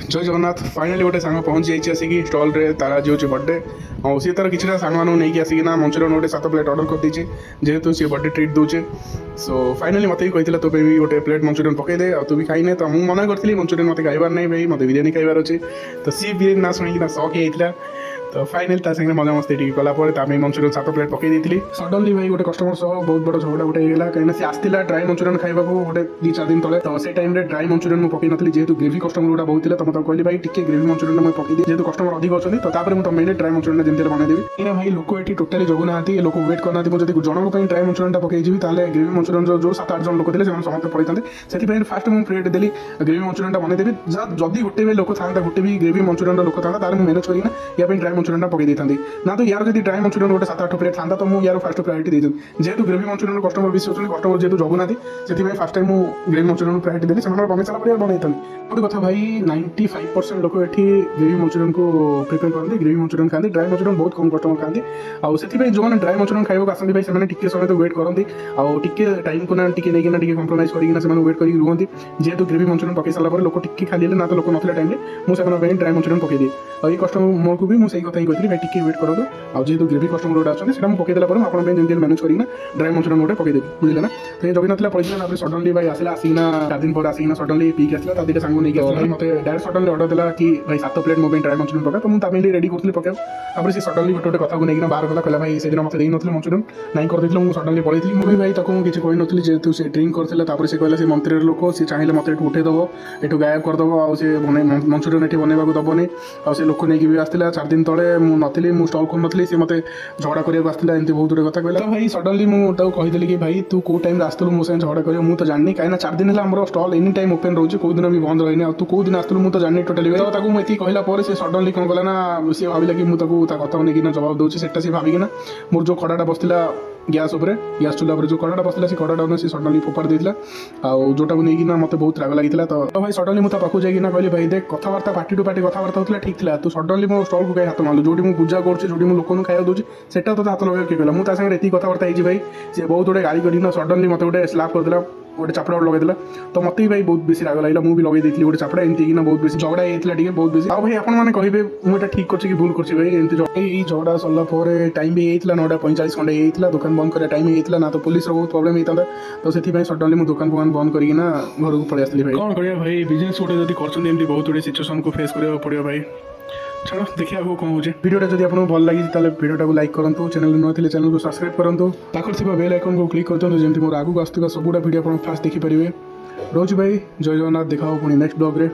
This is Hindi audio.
जय जगन्नाथ फाइनाली गोटे सांग पहुँची जाइए आसिक स्टल रे तार आज हूँ बर्थडे और सी तार किसी सांग नहीं आसिकना मंचूरियन गोटे 7 प्लेट ऑर्डर कर देचे जेहेतु सी बर्थडे ट्रीट दूचे सो फाइनाली मत भी कहला तो भी गोटे प्लेट मंचूरियन पकईदे और तू भी खाई तो मुझे मना करी मंचूरियन मत खाइबार नहीं भाई मत बिरियानी खाइबार अच्छे तो सी बिरियानी ना शुणी शौक होता तो फाइनाली सागे मजा मस्ती टी कलापर मंचूरियन 7 प्लेट पकई दी सडनली भाई गोटे कस्टमर सह बहुत बड़ झगड़ा गोटे होगा कहीं सी आसला ड्राई मंचूरियन खाइबा गोटे 2-4 दिन तले तो से टाइम ड्राई मंचूरियन मुझे पकई नी जेहतु ग्रेवी कस्टमर गुड़ा बहुत तो मतलब कहली भाई टिके ग्रेवी मंचूरियन मुझे पकई दी जेहतु कस्टमर अधिक अच्छी तो मुझे मेन ड्राई मंचूरियन जमी बनईदेवी कहीं भाई लोक ये टोटाली जगुना लोक वेट करना मुझे जनक ड्राई मंचूरियन पकईजी ग्रेवी मंचूरियन जो 7-8 जन लोक थे समस्त पड़े से फास्ट मुझे प्लेट देली ग्रेवी मंचूरियन बनईदेवी जदि गोटे भी लोक था गोटे भी ग्रेवी मंचूरियन लोक था तार मुझे मैनेज करना या ड्राई मंचूरियन पकई था ना तो यार जब ड्राई मंचूरियन गोटे 7-8 प्लेट था तो मुझे यार फास्ट प्रायोरिटी देती जेहतु ग्रेवी मंचूरियन कस्टमर बेसी अच्छे कस्टमर जेहतु जगुना से फास्ट टाइम मुझे ग्रेवी मंचूरियन प्रायोरिटी देली से बन सारा पर बनई गोटे कथा भाई 95% लोक ये ग्रेवी मंचूरियन को प्रिपेयर करते ग्रेवी मंचूरियन खाते ड्राई मंचूरियन बहुत कम कस्टमर खाते आउ से जो मैंने ड्राई मंचूरियन खाइबा आसती भाई से टिके समय तो वेट करती आउ टिके टाइम को ना टिके नहीं कंप्रोमाइज करना वेट कर रुहति जेहतु ग्रेवी मंचूरियन पकई सारा लोक टिके खाली ना तो लोक ना टाइम मुझे ड्राई मंचूरियन पकई दिए और ये कस्टमर को भी मुझे कथा ही कहती भाई टिके वेट करूँ और जेहतु ग्रेवी कस्टमर गोटे अच्छे मुझे पकईदेला जमी मैनेज करना ड्राई मंचूरियन गोटे पकईदेवी बुझे ना तो ये जगह ना पड़े सडनली भाई आसला आसिकना 4 दिन पर आसिकना सडनली पीक आसला दुटा सांग नहीं आसला मत डायरेक्ट सडनली ऑर्डर देला कि भाई 7 प्लेट मो ड्राई मंचूरियन पका तो मुझे रेडी करी पकाऊ से सडनली गोटे गोटे कथा को लेकिन बाहर गला कहला भाई से दिन मत देन मंचूरियन नहीं कर मुझे सडनली पड़े मुझे भाई तक किसी कही नी जेहतु से ड्रिंक करते से कहला से मंत्री लोक सी चाहिए मत उठेदेव यू गायब करदेव आए मंचूरियन ये बनवाक दबनी आउ लोक नहीं भी आसला 4 दिन तले नी मुझे स्टल खोल नी सी मत झगड़ा करने आसला एमती बहुत गुटे कथा कहला भाई सडनली मुझे कहीदेली कि भाई तू कौ टाइम आसलु मो साथ झगड़ा कर मुझे तो जानी कहीं 4 दिन है स्टल एनी टाइम ओपन रोचे कौ दिन भी बंद रही तू कौ दिन आसलु मुझे तो जानी टोटाली मुझे कहला से सडनली कौन कला ना सी भाविला कि मुझे कथा नहीं जवाब दूसरी से सी भाविकिना मोर जो खड़ाटा बसला गैस गैस चूल्हा जो कड़ाटा बसला से कड़ाटा सी सडनली फोपाड़ देता जोटा को लेकिन मत बहुत राग लगी तो भाई सडनली मुझे पाखु जाइना कहली भाई देख कथबार्ता पार्टी टू पार्टी कथबार्ता होता ठीक था तू सडनली मो स्टल को कहीं हाथ मारू जो पूजा कर जो लोक खाया दूसरी से तो हाथ लगे किए कहला मुझे ये कथबार्ता होती भाई सी बहुत गुटे गाड़ी करना सडनली मत गोटे स्लाप करदेला गोटे चापड़ा लगे तो मत भी भाई बहुत बेसी राग लगे मुझे लगे देखी गोटे चापड़ा एमती बहुत बेसी झगड़ा होता बहुत बेसी आ भाई आपने कहे मुझे ठीक कर भूल कर भाई एमती झगड़ा सरला टाइम भी होता 9:45 खंडे होता दुकान बंद कर टाइम होता ना तो पुलिस बहुत प्रोब्लेम होता तो से सडनली मुझे दुकान फुकान बंद करना घर को पलि आसली भाई कौन कर भाई बिजनेस गोटे जब कर बहुत गुटे सिचुएसन को फेस करने पड़ो भाई चलो देखिए आगे कौन हो वीडियोटा जब आपको भल लगी वीडियोटा को लाइक करूँ चैनल नुआ थे चैनल को सब्सक्राइब करूँ पाखर बेल आइकन को क्लिक कर जमी मोर आगू आसुवा सबूटा वीडियो आप फास्ट देखिपारे रोज भाई जय जगन्नाथ देखा पुणी नेक्स्ट ब्लॉग रे।